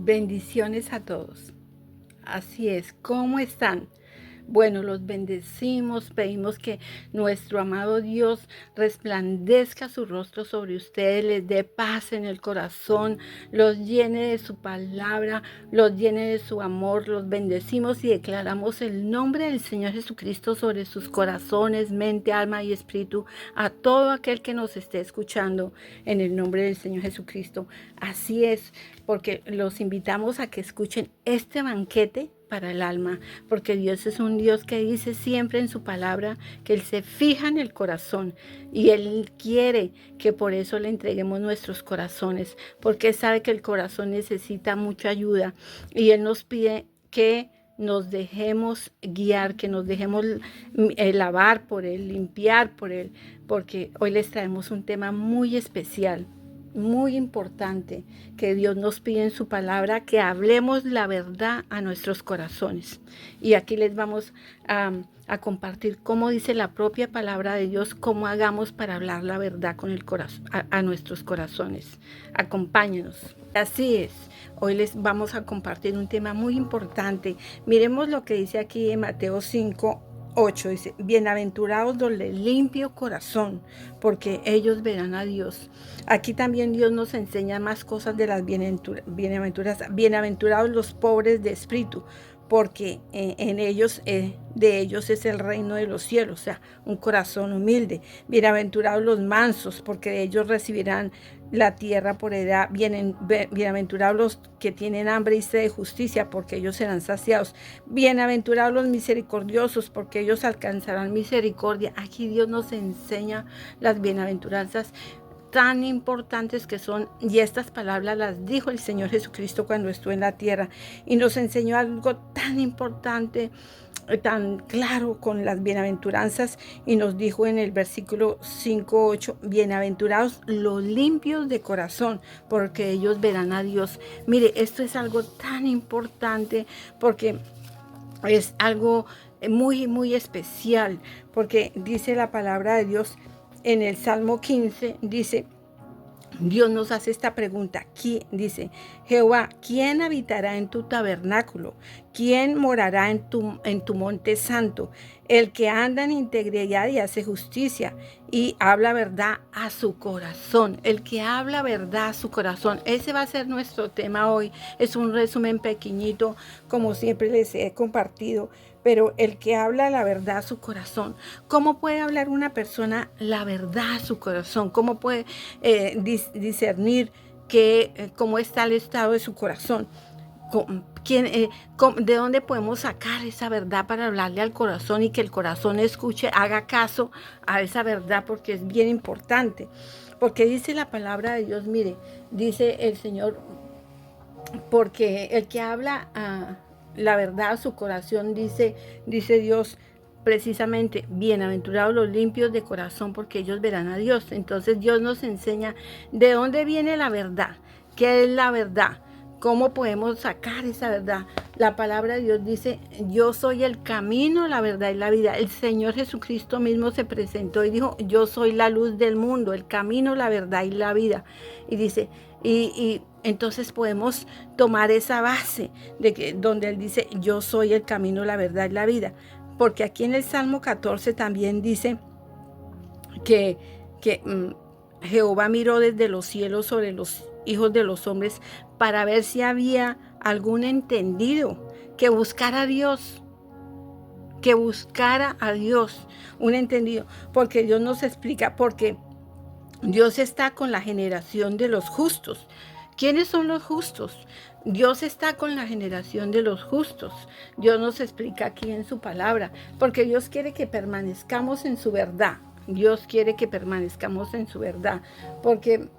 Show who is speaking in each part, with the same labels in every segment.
Speaker 1: Bendiciones a todos. Así es, ¿cómo están? Bueno, los bendecimos, pedimos que nuestro amado Dios resplandezca su rostro sobre ustedes, les dé paz en el corazón, los llene de su palabra, los llene de su amor, los bendecimos y declaramos el nombre del Señor Jesucristo sobre sus corazones, mente, alma y espíritu, a todo aquel que nos esté escuchando en el nombre del Señor Jesucristo. Así es, porque los invitamos a que escuchen este banquete para el alma, porque Dios es un Dios que dice siempre en su palabra que Él se fija en el corazón y Él quiere que por eso le entreguemos nuestros corazones, porque Él sabe que el corazón necesita mucha ayuda y Él nos pide que nos dejemos guiar, que nos dejemos lavar por Él, limpiar por Él, porque hoy les traemos un tema muy especial, muy importante, que Dios nos pide en su palabra que hablemos la verdad a nuestros corazones. Y aquí les vamos a compartir cómo dice la propia palabra de Dios, cómo hagamos para hablar la verdad con el corazón, a nuestros corazones. Acompáñenos. Así es. Hoy les vamos a compartir un tema muy importante. Miremos lo que dice aquí en Mateo 5:8, dice: bienaventurados los de limpio corazón, porque ellos verán a Dios. Aquí también Dios nos enseña más cosas de las bienaventurados los pobres de espíritu, porque en ellos, de ellos es el reino de los cielos, o sea, un corazón humilde. Bienaventurados los mansos, porque de ellos recibirán la tierra por heredad. Bienaventurados los que tienen hambre y sed de justicia, porque ellos serán saciados. Bienaventurados los misericordiosos, porque ellos alcanzarán misericordia. Aquí Dios nos enseña las bienaventuranzas tan importantes que son, y estas palabras las dijo el Señor Jesucristo cuando estuvo en la tierra, y nos enseñó algo tan importante, tan claro con las bienaventuranzas, y nos dijo en el versículo 5:8: bienaventurados los limpios de corazón, porque ellos verán a Dios. Mire, esto es algo tan importante, porque es algo muy, muy especial, porque dice la palabra de Dios en el Salmo 15, dice, Dios nos hace esta pregunta. Dice: Jehová, ¿quién habitará en tu tabernáculo? ¿Quién morará en tu monte santo? El que anda en integridad y hace justicia y habla verdad a su corazón. El que habla verdad a su corazón. Ese va a ser nuestro tema hoy. Es un resumen pequeñito, como siempre les he compartido. Pero el que habla la verdad a su corazón. ¿Cómo puede hablar una persona la verdad a su corazón? ¿Cómo puede discernir cómo está el estado de su corazón? ¿De dónde podemos sacar esa verdad para hablarle al corazón y que el corazón escuche, haga caso a esa verdad? Porque es bien importante. Porque dice la palabra de Dios, mire, dice el Señor, porque el que habla la verdad a su corazón, dice Dios precisamente: bienaventurados los limpios de corazón, porque ellos verán a Dios. Entonces Dios nos enseña de dónde viene la verdad, qué es la verdad, cómo podemos sacar esa verdad. La palabra de Dios dice: yo soy el camino, la verdad y la vida. El Señor Jesucristo mismo se presentó y dijo: yo soy la luz del mundo, el camino, la verdad y la vida. Y dice, y entonces podemos tomar esa base donde Él dice: yo soy el camino, la verdad y la vida. Porque aquí en el Salmo 14 también dice que Jehová miró desde los cielos sobre los hijos de los hombres para ver si había algún entendido que buscara a Dios. Que buscara a Dios, un entendido. Porque Dios nos explica, porque Dios está con la generación de los justos. ¿Quiénes son los justos? Dios está con la generación de los justos. Dios nos explica aquí en su palabra, porque Dios quiere que permanezcamos en su verdad. Dios quiere que permanezcamos en su verdad, porque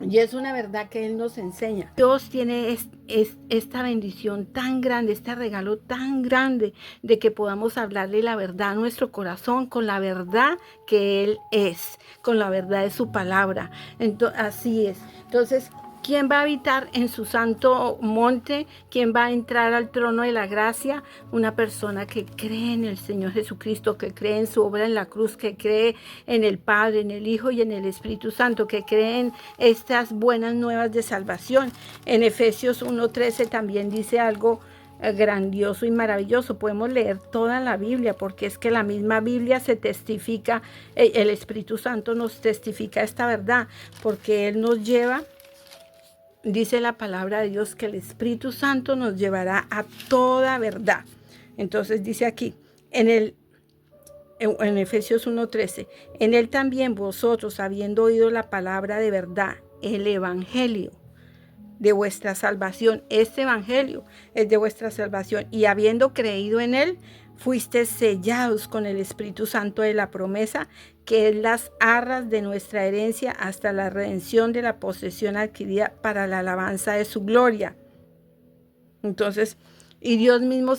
Speaker 1: y es una verdad que Él nos enseña. Dios tiene esta bendición tan grande, este regalo tan grande, de que podamos hablarle la verdad a nuestro corazón, con la verdad que Él es, con la verdad de su palabra. Entonces, así es. Entonces, ¿Quién va a habitar en su santo monte? ¿Quién va a entrar al trono de la gracia? Una persona que cree en el Señor Jesucristo, que cree en su obra en la cruz, que cree en el Padre, en el Hijo y en el Espíritu Santo, que cree en estas buenas nuevas de salvación. En Efesios 1:13 también dice algo grandioso y maravilloso. Podemos leer toda la Biblia, porque es que la misma Biblia se testifica, el Espíritu Santo nos testifica esta verdad, porque Él nos lleva. Dice la palabra de Dios que el Espíritu Santo nos llevará a toda verdad. Entonces dice aquí, en Efesios 1:13, en Él también vosotros, habiendo oído la palabra de verdad, el Evangelio de vuestra salvación, este Evangelio es de vuestra salvación, y habiendo creído en Él, fuisteis sellados con el Espíritu Santo de la promesa, que es las arras de nuestra herencia hasta la redención de la posesión adquirida para la alabanza de su gloria. Entonces, y Dios mismo,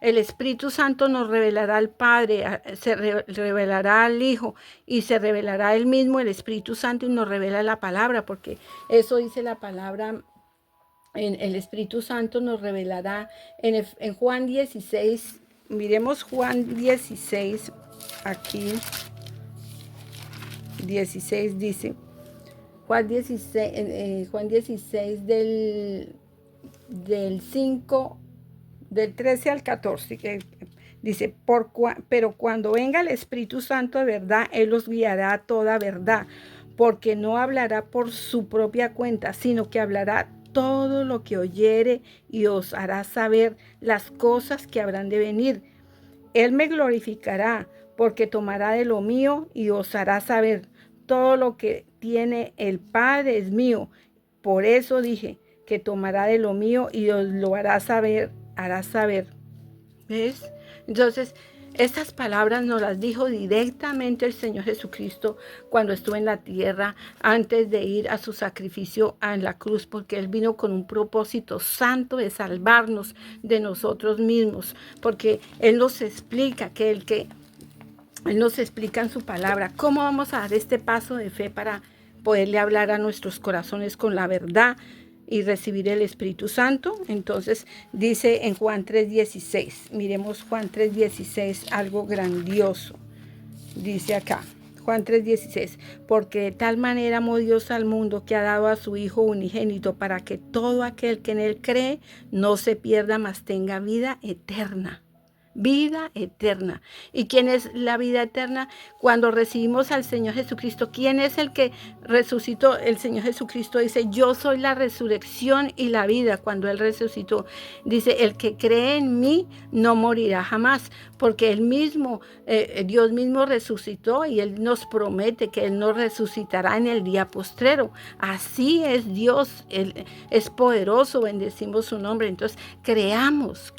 Speaker 1: el Espíritu Santo nos revelará al Padre, se revelará al Hijo y se revelará Él mismo, el Espíritu Santo, y nos revela la palabra, porque eso dice la palabra. El Espíritu Santo nos revelará en Juan 16. Miremos Juan 16, aquí 16 dice, Juan 16 del 5, del 13 al 14, que dice, pero cuando venga el Espíritu Santo de verdad, Él os guiará a toda verdad, porque no hablará por su propia cuenta, sino que hablará todo lo que oyere y os hará saber las cosas que habrán de venir. Él me glorificará, porque tomará de lo mío y os hará saber. Todo lo que tiene el Padre es mío. Por eso dije que tomará de lo mío y os lo hará saber. ¿Ves? Entonces, estas palabras nos las dijo directamente el Señor Jesucristo cuando estuvo en la tierra, antes de ir a su sacrificio en la cruz, porque Él vino con un propósito santo de salvarnos de nosotros mismos, porque Él nos explica Él nos explica en su palabra cómo vamos a dar este paso de fe para poderle hablar a nuestros corazones con la verdad y recibir el Espíritu Santo. Entonces dice en Juan 3:16, miremos Juan 3:16, algo grandioso. Dice acá, Juan 3:16, porque de tal manera amó Dios al mundo que ha dado a su Hijo unigénito, para que todo aquel que en Él cree no se pierda, mas tenga vida eterna. Vida eterna. ¿Y quién es la vida eterna? Cuando recibimos al Señor Jesucristo. ¿Quién es el que resucitó? El Señor Jesucristo dice, yo soy la resurrección y la vida. Cuando Él resucitó, dice, el que cree en mí no morirá jamás, porque Él mismo, Dios mismo resucitó, y Él nos promete que Él nos resucitará en el día postrero. Así es Dios, Él es poderoso, bendecimos su nombre. Entonces, creamos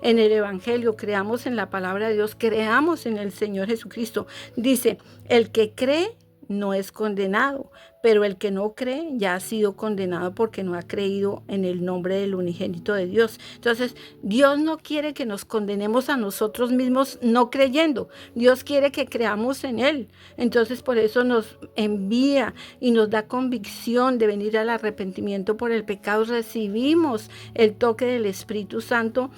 Speaker 1: en el Evangelio, creamos en la palabra de Dios, creamos en el Señor Jesucristo. Dice, el que cree no es condenado, pero el que no cree ya ha sido condenado porque no ha creído en el nombre del unigénito de Dios. Entonces, Dios no quiere que nos condenemos a nosotros mismos no creyendo. Dios quiere que creamos en Él. Entonces, por eso nos envía y nos da convicción de venir al arrepentimiento por el pecado. Recibimos el toque del Espíritu Santo.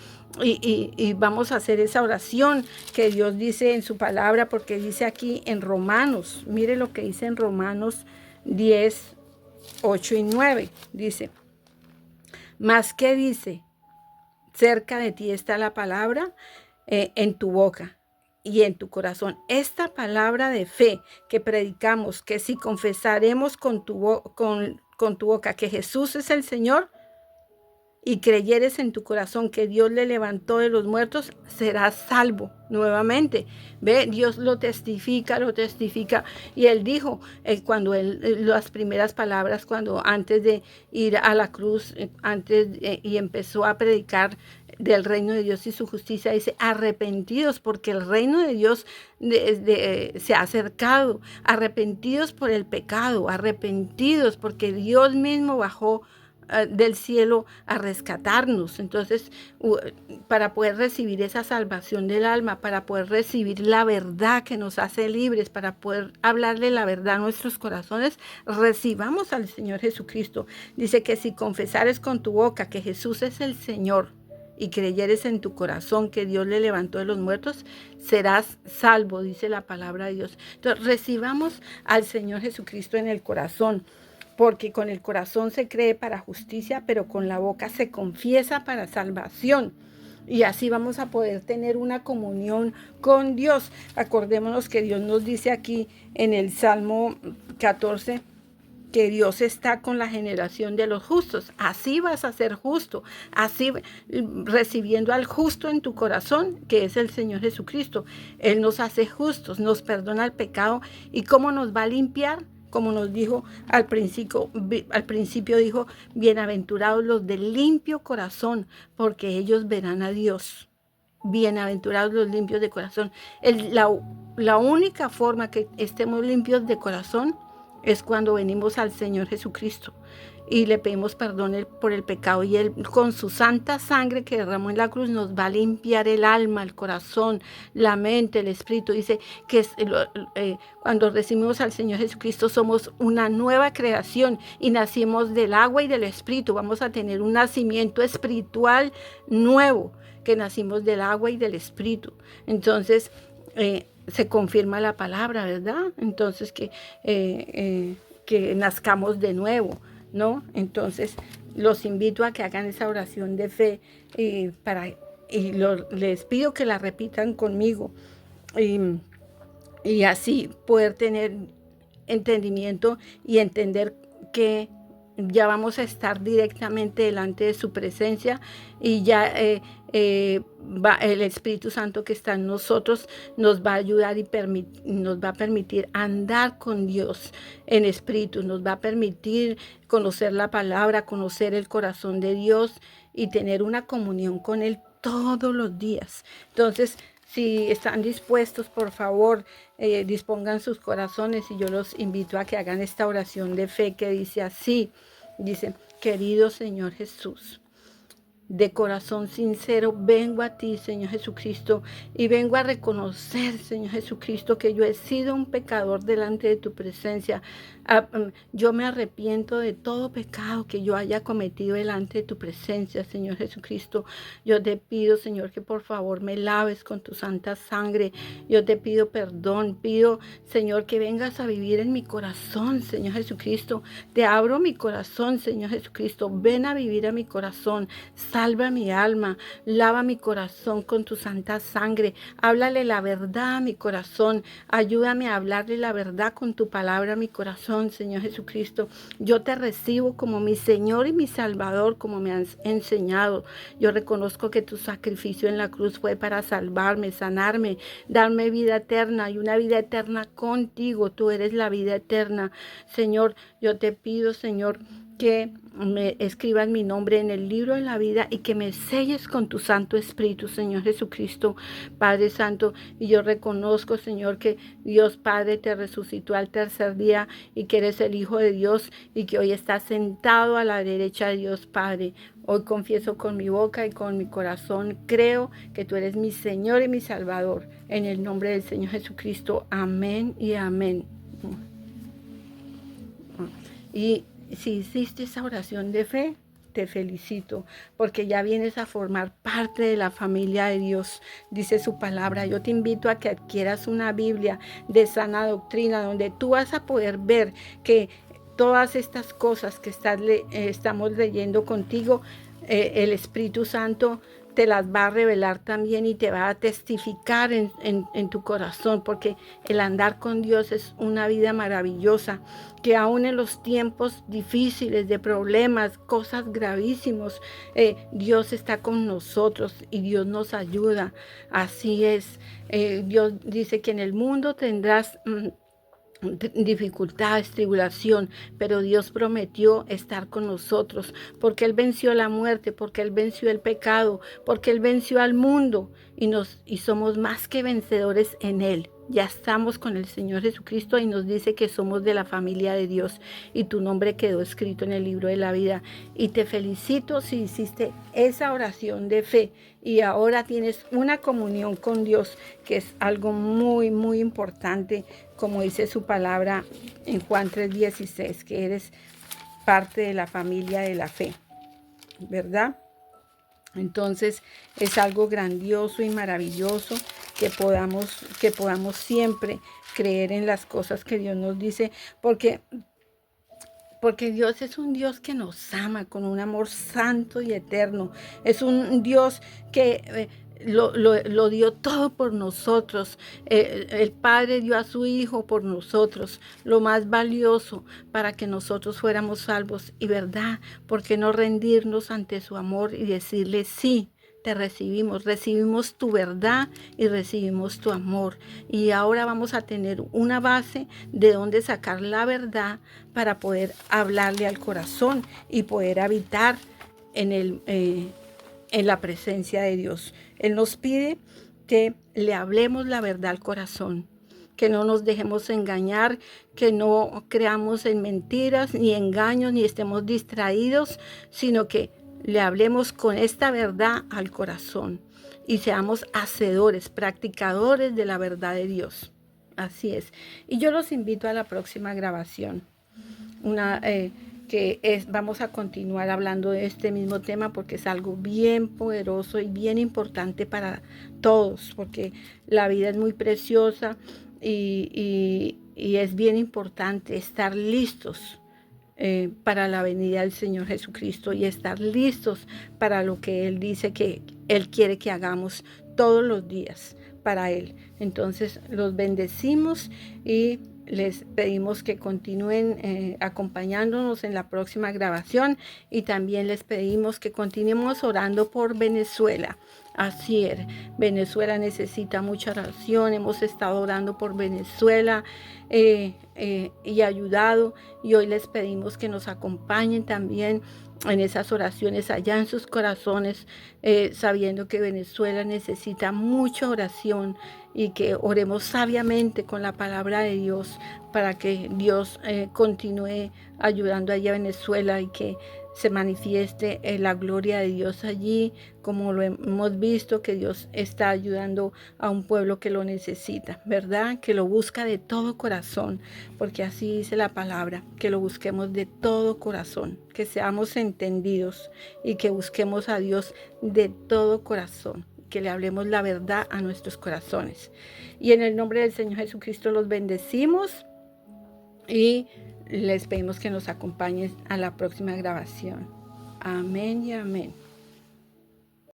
Speaker 1: Y vamos a hacer esa oración que Dios dice en su palabra, porque dice aquí en Romanos, mire lo que dice en Romanos 10, 8 y 9, dice, más que dice, cerca de ti está la palabra en tu boca y en tu corazón. Esta palabra de fe que predicamos, que si confesaremos con tu boca que Jesús es el Señor, y creyeres en tu corazón que Dios le levantó de los muertos, serás salvo nuevamente. Ve, Dios lo testifica. Y Él dijo, las primeras palabras, cuando antes de ir a la cruz, y empezó a predicar del reino de Dios y su justicia, dice, arrepentidos porque el reino de Dios se ha acercado, arrepentidos por el pecado, arrepentidos porque Dios mismo bajó del cielo a rescatarnos. Entonces, para poder recibir esa salvación del alma, para poder recibir la verdad que nos hace libres, para poder hablarle la verdad a nuestros corazones, recibamos al Señor Jesucristo. Dice que si confesares con tu boca que Jesús es el Señor y creyeres en tu corazón que Dios le levantó de los muertos, serás salvo, dice la palabra de Dios. Entonces, recibamos al Señor Jesucristo en el corazón, porque con el corazón se cree para justicia, pero con la boca se confiesa para salvación. Y así vamos a poder tener una comunión con Dios. Acordémonos que Dios nos dice aquí en el Salmo 14, que Dios está con la generación de los justos. Así vas a ser justo, así recibiendo al justo en tu corazón, que es el Señor Jesucristo. Él nos hace justos, nos perdona el pecado. ¿Y cómo nos va a limpiar? Como nos dijo al principio dijo, bienaventurados los de limpio corazón, porque ellos verán a Dios. Bienaventurados los limpios de corazón. La única forma que estemos limpios de corazón es cuando venimos al Señor Jesucristo y le pedimos perdón por el pecado, y Él con su santa sangre que derramó en la cruz nos va a limpiar el alma, el corazón, la mente, el espíritu. Dice que cuando recibimos al Señor Jesucristo somos una nueva creación y nacimos del agua y del espíritu. Vamos a tener un nacimiento espiritual nuevo, que nacimos del agua y del espíritu. Entonces, se confirma la palabra, ¿verdad? Entonces, que nazcamos de nuevo, ¿no? Entonces, los invito a que hagan esa oración de fe les pido que la repitan conmigo y así poder tener entendimiento y entender que ya vamos a estar directamente delante de su presencia y ya el Espíritu Santo que está en nosotros nos va a ayudar y nos va a permitir andar con Dios en espíritu, nos va a permitir conocer la palabra, conocer el corazón de Dios y tener una comunión con Él todos los días. Entonces, si están dispuestos, por favor, dispongan sus corazones y yo los invito a que hagan esta oración de fe que dice así. Dice, querido Señor Jesús, de corazón sincero vengo a ti, Señor Jesucristo, y vengo a reconocer, Señor Jesucristo, que yo he sido un pecador delante de tu presencia. Yo me arrepiento de todo pecado que yo haya cometido delante de tu presencia, Señor Jesucristo. Yo te pido, Señor, que por favor me laves con tu santa sangre. Yo te pido perdón, pido, Señor, que vengas a vivir en mi corazón, Señor Jesucristo. Te abro mi corazón, Señor Jesucristo. Ven a vivir a mi corazón. Salva mi alma, lava mi corazón con tu santa sangre. Háblale la verdad a mi corazón. Ayúdame a hablarle la verdad con tu palabra a mi corazón, Señor Jesucristo. Yo te recibo como mi Señor y mi Salvador, como me has enseñado. Yo reconozco que tu sacrificio en la cruz fue para salvarme, sanarme, darme vida eterna y una vida eterna contigo. Tú eres la vida eterna. Señor, yo te pido, Señor, que me escribas mi nombre en el libro de la vida y que me selles con tu Santo Espíritu, Señor Jesucristo, Padre Santo. Y yo reconozco, Señor, que Dios Padre te resucitó al tercer día y que eres el Hijo de Dios y que hoy estás sentado a la derecha de Dios Padre. Hoy confieso con mi boca y con mi corazón, creo que tú eres mi Señor y mi Salvador. En el nombre del Señor Jesucristo, amén y amén. Y si hiciste esa oración de fe, te felicito, porque ya vienes a formar parte de la familia de Dios, dice su palabra. Yo te invito a que adquieras una Biblia de sana doctrina, donde tú vas a poder ver que todas estas cosas que estamos leyendo contigo, el Espíritu Santo te las va a revelar también y te va a testificar en tu corazón, porque el andar con Dios es una vida maravillosa, que aún en los tiempos difíciles, de problemas, cosas gravísimos, Dios está con nosotros y Dios nos ayuda. Así es. Dios dice que en el mundo tendrás dificultades, tribulación, pero Dios prometió estar con nosotros, porque Él venció la muerte, porque Él venció el pecado, porque Él venció al mundo y somos más que vencedores en Él. Ya estamos con el Señor Jesucristo y nos dice que somos de la familia de Dios y tu nombre quedó escrito en el libro de la vida. Y te felicito si hiciste esa oración de fe y ahora tienes una comunión con Dios, que es algo muy, muy importante, como dice su palabra en Juan 3:16, que eres parte de la familia de la fe, ¿verdad? Entonces es algo grandioso y maravilloso que podamos siempre creer en las cosas que Dios nos dice, porque Dios es un Dios que nos ama con un amor santo y eterno. Es un Dios que lo dio todo por nosotros. El Padre dio a su Hijo por nosotros, lo más valioso para que nosotros fuéramos salvos. Y verdad, ¿por qué no rendirnos ante su amor y decirle sí? Te recibimos tu verdad y recibimos tu amor. Y ahora vamos a tener una base de donde sacar la verdad para poder hablarle al corazón y poder habitar en la presencia de Dios. Él nos pide que le hablemos la verdad al corazón, que no nos dejemos engañar, que no creamos en mentiras, ni engaños, ni estemos distraídos, sino que le hablemos con esta verdad al corazón y seamos hacedores, practicadores de la verdad de Dios. Así es. Y yo los invito a la próxima grabación, vamos a continuar hablando de este mismo tema porque es algo bien poderoso y bien importante para todos, porque la vida es muy preciosa y es bien importante estar listos para la venida del Señor Jesucristo y estar listos para lo que Él dice que Él quiere que hagamos todos los días para Él. Entonces los bendecimos y les pedimos que continúen acompañándonos en la próxima grabación y también les pedimos que continuemos orando por Venezuela. Así es, Venezuela necesita mucha oración, hemos estado orando por Venezuela y ayudado, y hoy les pedimos que nos acompañen también en esas oraciones allá en sus corazones, sabiendo que Venezuela necesita mucha oración y que oremos sabiamente con la palabra de Dios para que Dios continúe ayudando allá a Venezuela y que se manifieste la gloria de Dios allí, como lo hemos visto, que Dios está ayudando a un pueblo que lo necesita, ¿verdad? Que lo busca de todo corazón, porque así dice la palabra, que lo busquemos de todo corazón, que seamos entendidos y que busquemos a Dios de todo corazón, que le hablemos la verdad a nuestros corazones. Y en el nombre del Señor Jesucristo los bendecimos y les pedimos que nos acompañen a la próxima grabación. Amén y amén.